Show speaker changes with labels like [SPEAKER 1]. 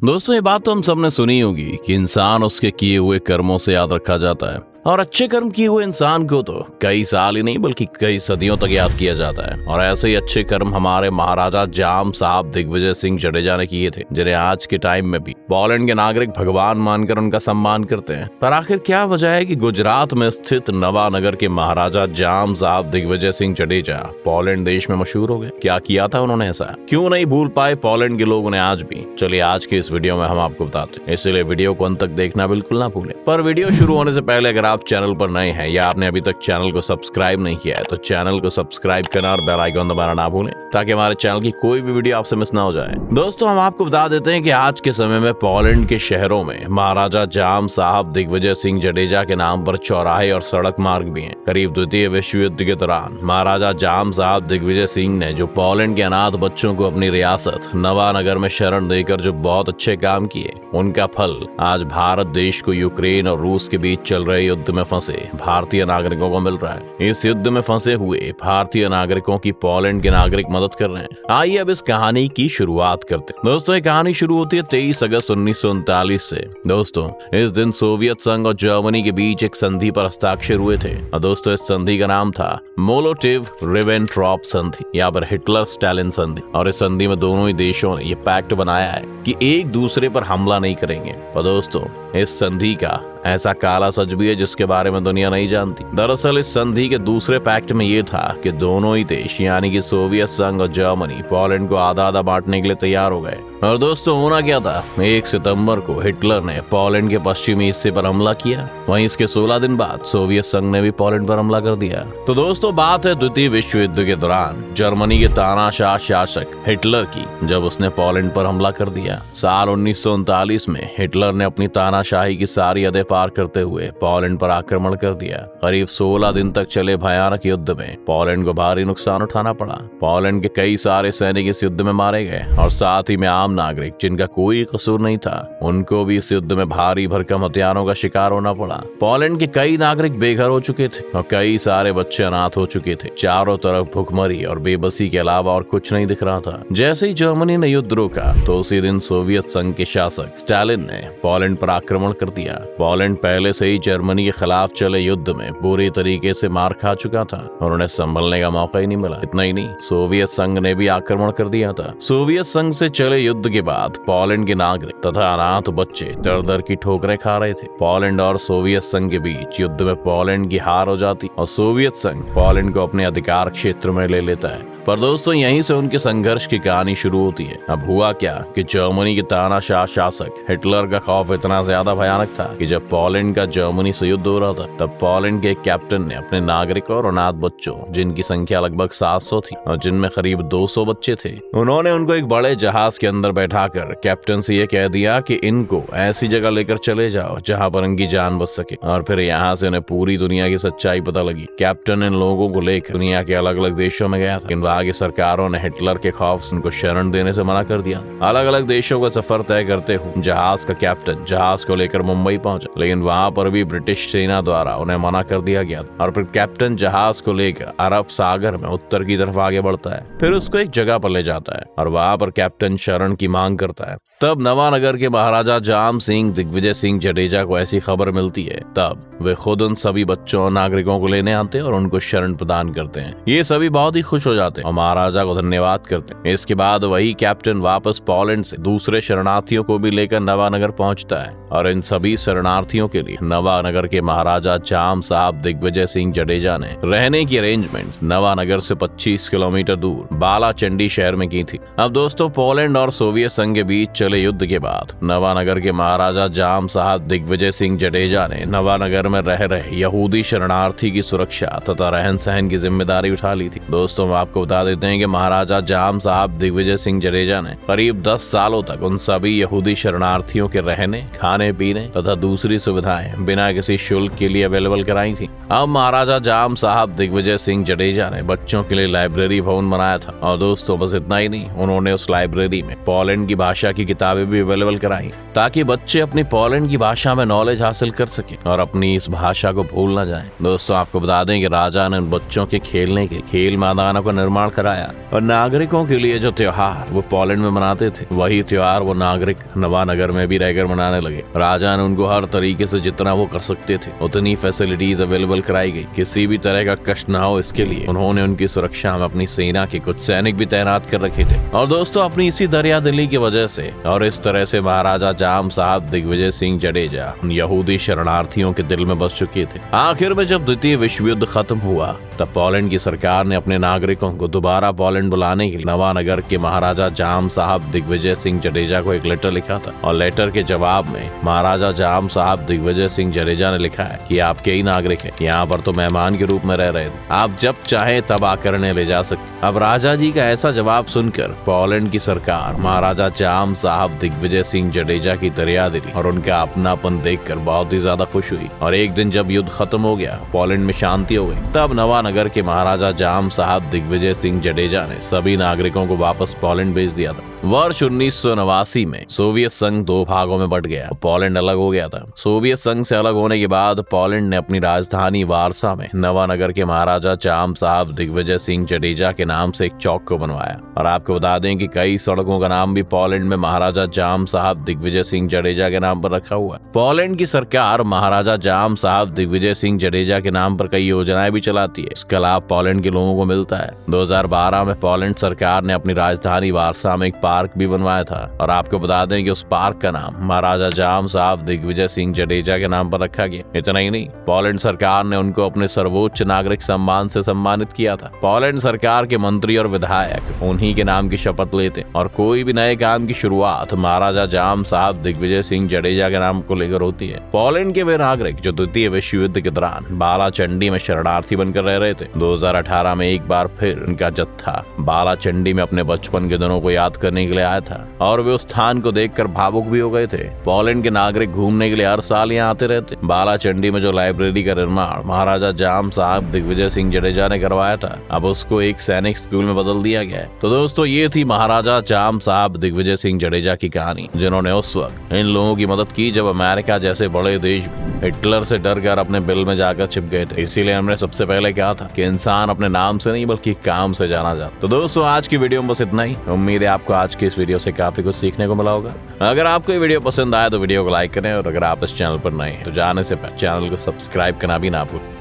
[SPEAKER 1] दोस्तों, ये बात तो हम सबने सुनी होगी कि इंसान उसके किए हुए कर्मों से याद रखा जाता है और अच्छे कर्म किए हुए इंसान को तो कई साल ही नहीं बल्कि कई सदियों तक याद किया जाता है। और ऐसे ही अच्छे कर्म हमारे महाराजा जाम साहब दिग्विजय सिंह जडेजा ने किए थे, जिन्हें आज के टाइम में भी पोलैंड के नागरिक भगवान मानकर उनका सम्मान करते हैं। पर आखिर क्या वजह है कि गुजरात में स्थित नवानगर के महाराजा जाम साहब दिग्विजय सिंह जडेजा पोलैंड देश में मशहूर हो गए? क्या किया था उन्होंने ऐसा? क्यों नहीं भूल पाए पोलैंड के लोग उन्हें आज भी? चलिए आज के इस वीडियो में हम आपको बताते हैं, इसलिए वीडियो को अंत तक देखना बिल्कुल ना भूलें। पर वीडियो शुरू होने से पहले अगर आप चैनल पर नए हैं या आपने अभी तक चैनल को सब्सक्राइब नहीं किया है तो चैनल को सब्सक्राइब करना और बेल आइकन दबाना ना भूलें ताकि हमारे चैनल की कोई भी वीडियो आपसे मिस ना हो जाए। दोस्तों, हम आपको बता देते हैं कि आज के समय में पोलैंड के शहरों में महाराजा जाम साहब दिग्विजय सिंह जडेजा के नाम पर चौराहे और सड़क मार्ग भी हैं। करीब द्वितीय विश्व युद्ध के दौरान महाराजा जाम साहब दिग्विजय सिंह ने जो पोलैंड के अनाथ बच्चों को अपनी रियासत नवानगर में शरण देकर जो बहुत अच्छे काम किए, उनका फल आज भारत देश को यूक्रेन और रूस के बीच चल रहे युद्ध में फंसे भारतीय नागरिकों को मिल रहा है। इस युद्ध में फंसे हुए भारतीय नागरिकों की पोलैंड के नागरिक मदद कर रहे हैं। आइए अब इस कहानी की शुरुआत करते हैं। दोस्तों, ये कहानी शुरू होती है 23 अगस्त 1939 से। दोस्तों, इस दिन सोवियत संघ और जर्मनी के बीच एक संधि पर हस्ताक्षर हुए थे और दोस्तों इस संधि का नाम था मोलोटोव रिबेनट्रॉप संधि या फिर हिटलर स्टालिन संधि। और इस संधि में दोनों ही देशों ने यह पैक्ट बनाया है कि एक दूसरे पर हमला नहीं करेंगे। पर दोस्तों, इस संधि का ऐसा काला सच भी है जिसके बारे में दुनिया नहीं जानती। दरअसल इस संधि के दूसरे पैक्ट में यह था कि दोनों ही देश यानी कि सोवियत संघ और जर्मनी पोलैंड को आधा आधा बांटने के लिए तैयार हो गए। और दोस्तों होना क्या था, 1 सितंबर को हिटलर ने पोलैंड के पश्चिमी हिस्से पर हमला किया। वहीं इसके 16 दिन बाद सोवियत संघ ने भी पोलैंड पर हमला कर दिया। तो दोस्तों बात है द्वितीय विश्व युद्ध के दौरान जर्मनी के तानाशाह शासक हिटलर की, जब उसने पोलैंड पर हमला कर दिया। साल 1939 में हिटलर ने अपनी तानाशाही की सारी हदें पार करते हुए पोलैंड पर आक्रमण कर दिया। करीब 16 दिन तक चले भयानक युद्ध में पोलैंड को भारी नुकसान उठाना पड़ा। पोलैंड के कई सारे सैनिक इस युद्ध में मारे गए और साथ ही में आम नागरिक जिनका कोई कसूर नहीं था उनको भी इस युद्ध में भारी भरकम हथियारों का शिकार होना पड़ा। पोलैंड के कई नागरिक बेघर हो चुके थे और कई सारे बच्चे अनाथ हो चुके थे। चारों तरफ भुखमरी और बेबसी के अलावा और कुछ नहीं दिख रहा था। जैसे ही जर्मनी ने युद्ध रोका तो उसी दिन सोवियत संघ के शासक स्टालिन ने पोलैंड पर आक्रमण कर दिया। पोलैंड पहले से ही जर्मनी के खिलाफ चले युद्ध में पूरी तरीके से मार खा चुका था और उन्हें संभलने का मौका ही नहीं मिला। इतना ही नहीं, सोवियत संघ ने भी आक्रमण कर दिया था। सोवियत संघ से चले युद्ध के बाद पोलैंड के नागरिक तथा अनाथ बच्चे दर दर की ठोकरें खा रहे थे। पोलैंड और सोवियत संघ के बीच युद्ध में पोलैंड की हार हो जाती और सोवियत संघ पोलैंड को अपने अधिकार क्षेत्र में ले लेता है। पर दोस्तों यहीं से उनके संघर्ष की कहानी शुरू होती है। अब हुआ क्या कि जर्मनी के तानाशाह शासक हिटलर का खौफ इतना ज्यादा भयानक था कि जब पोलैंड का जर्मनी से युद्ध हो रहा था तब पोलैंड के एक कैप्टन ने अपने नागरिकों और अनाथ बच्चों, जिनकी संख्या लगभग 700 थी और जिनमें करीब 200 बच्चे थे, उन्होंने उनको एक बड़े जहाज के अंदर बैठाकर कैप्टन से ये कह दिया कि इनको ऐसी जगह लेकर चले जाओ जहाँ पर इनकी जान बच सके। और फिर यहाँ से उन्हें पूरी दुनिया की सच्चाई पता लगी। कैप्टन इन लोगों को लेकर दुनिया के अलग अलग देशों में गया था। वहाँ की सरकारों ने हिटलर के खौफ से उनको शरण देने से मना कर दिया। अलग अलग देशों का सफर तय करते हुए जहाज का कैप्टन जहाज को लेकर मुंबई पहुंचा, लेकिन वहां पर भी ब्रिटिश सेना द्वारा उन्हें मना कर दिया गया। और फिर कैप्टन जहाज को लेकर अरब सागर में उत्तर की तरफ आगे बढ़ता है। फिर उसको एक जगह पर ले जाता है और वहां पर कैप्टन शरण की मांग करता है। तब नवानगर के महाराजा जाम सिंह दिग्विजय सिंह जडेजा को ऐसी खबर मिलती है। तब वे खुद उन सभी बच्चों और नागरिकों को लेने आते हैं और उनको शरण प्रदान करते हैं। ये सभी बहुत ही खुश हो जाते हैं और महाराजा को धन्यवाद करते हैं। इसके बाद वही कैप्टन वापस पोलैंड से दूसरे शरणार्थियों को भी लेकर नवानगर पहुंचता है और इन सभी शरणार्थियों के लिए नवानगर के महाराजा जाम साहब दिग्विजय सिंह जडेजा ने रहने की अरेंजमेंट नवानगर से 25 किलोमीटर दूर बालाचंडी शहर में की थी। अब दोस्तों पोलैंड और सोवियत संघ के बीच चले युद्ध के बाद नवानगर के महाराजा जाम साहब दिग्विजय सिंह जडेजा ने नवानगर में रह रहे यहूदी शरणार्थी की सुरक्षा तथा रहन सहन की जिम्मेदारी उठा ली थी। दोस्तों हम आपको बता देते हैं कि महाराजा जाम साहब दिग्विजय सिंह जडेजा ने करीब 10 सालों तक उन सभी यहूदी शरणार्थियों के रहने, खाने पीने तथा दूसरी सुविधाएं बिना किसी शुल्क के लिए अवेलेबल कराई थी। अब महाराजा जाम साहब दिग्विजय सिंह जडेजा ने बच्चों के लिए लाइब्रेरी भवन बनाया था और दोस्तों बस इतना ही नहीं, उन्होंने उस लाइब्रेरी में पोलैंड की भाषा की किताबें भी अवेलेबल कराई ताकि बच्चे अपनी पोलैंड की भाषा में नॉलेज हासिल कर सके और अपनी इस भाषा को भूल न जाए। दोस्तों आपको बता दें कि राजा ने उन बच्चों के खेलने के खेल मैदानों का निर्माण निर्माण कराया और नागरिकों के लिए जो त्योहार वो पोलैंड में मनाते थे वही त्योहार वो नागरिक नवानगर में भी रहकर मनाने लगे। राजा ने उनको हर तरीके से जितना वो कर सकते थे उतनी फैसिलिटीज अवेलेबल कराई गई। किसी भी तरह का कष्ट न हो इसके लिए उन्होंने उनकी सुरक्षा में अपनी सेना के कुछ सैनिक भी तैनात कर रखे थे। और दोस्तों अपनी इसी दरिया दिली की वजह से और इस तरह से महाराजा जाम साहब दिग्विजय सिंह जडेजा यहूदी शरणार्थियों के दिल में बस चुके थे। आखिर में जब द्वितीय विश्व युद्ध खत्म हुआ तब पोलैंड की सरकार ने अपने नागरिकों को दोबारा पोलैंड बुलाने के लिए नवानगर के महाराजा जाम साहब दिग्विजय सिंह जडेजा को एक लेटर लिखा था। और लेटर के जवाब में महाराजा जाम साहब दिग्विजय सिंह जडेजा ने लिखा है कि आप कई नागरिक हैं, यहाँ पर तो मेहमान के रूप में रह रहे थे, आप जब चाहे तब आकर इन्हें ले जा सकते। अब राजा जी का ऐसा जवाब सुनकर पोलैंड की सरकार महाराजा जाम साहब दिग्विजय सिंह जडेजा की दरिया दिली और उनका अपनापन देखकर बहुत ही ज्यादा खुश हुई। और एक दिन जब युद्ध खत्म हो गया, पोलैंड में शांति हो गई, तब नवानगर के महाराजा जाम साहब दिग्विजय सिंह जडेजा ने सभी नागरिकों को वापस पोलैंड भेज दिया था। वर्ष 1989 में सोवियत संघ दो भागों में बंट गया, पोलैंड अलग हो गया था। सोवियत संघ से अलग होने के बाद पोलैंड ने अपनी राजधानी वारसा में नवानगर के महाराजा जाम साहब दिग्विजय सिंह जडेजा के नाम से एक चौक को बनवाया। और आपको बता दें कि कई सड़कों का नाम भी पोलैंड में महाराजा जाम साहब दिग्विजय सिंह जडेजा के नाम पर रखा हुआ है। पोलैंड की सरकार महाराजा जाम साहब दिग्विजय सिंह जडेजा के नाम पर कई योजनाएं भी चलाती है। इसका लाभ पोलैंड के लोगों को मिलता है। 2012 में पोलैंड सरकार ने अपनी राजधानी वारसा में एक पार्क भी बनवाया था। और आपको बता दें कि उस पार्क का नाम महाराजा जाम साहब दिग्विजय सिंह जडेजा के नाम पर रखा गया। इतना ही नहीं, पोलैंड सरकार ने उनको अपने सर्वोच्च नागरिक सम्मान से सम्मानित किया था। पोलैंड सरकार के मंत्री और विधायक उन्हीं के नाम की शपथ लेते और कोई भी नए काम की शुरुआत महाराजा जाम साहब दिग्विजय सिंह जडेजा के नाम को लेकर होती है। पोलैंड के वे नागरिक जो द्वितीय विश्व युद्ध के दौरान बालाचंडी में शरणार्थी बनकर रह रहे थे, 2018 में एक बार फिर उनका जत्था बालाचंडी में अपने बचपन के दिनों को याद करने के लिए आया था और वे उस स्थान को देखकर भावुक भी हो गए थे। पोलैंड के नागरिक घूमने के लिए हर साल यहाँ आते रहते। बालाचंडी में जो लाइब्रेरी का निर्माण महाराजा जाम साहब दिग्विजय सिंह जडेजा ने करवाया था, अब उसको एक सैनिक स्कूल में बदल दिया गया है। तो दोस्तों ये थी महाराजा जाम साहब दिग्विजय सिंह जडेजा की कहानी, जिन्होंने उस वक्त इन लोगों की मदद की जब अमेरिका जैसे बड़े देश हिटलर से डर कर अपने बिल में जाकर छिप गए थे। इसीलिए हमने सबसे पहले कहा था कि इंसान अपने नाम से नहीं बल्कि काम से जाना जाता। तो दोस्तों आज की वीडियो में बस इतना ही। उम्मीद है आपको आज की इस वीडियो से काफी कुछ सीखने को मिला होगा। अगर आपको ये वीडियो पसंद आया तो वीडियो को लाइक करें और अगर आप इस चैनल पर नए हैं तो जाने से पहले चैनल को सब्सक्राइब करना भी ना भूलें।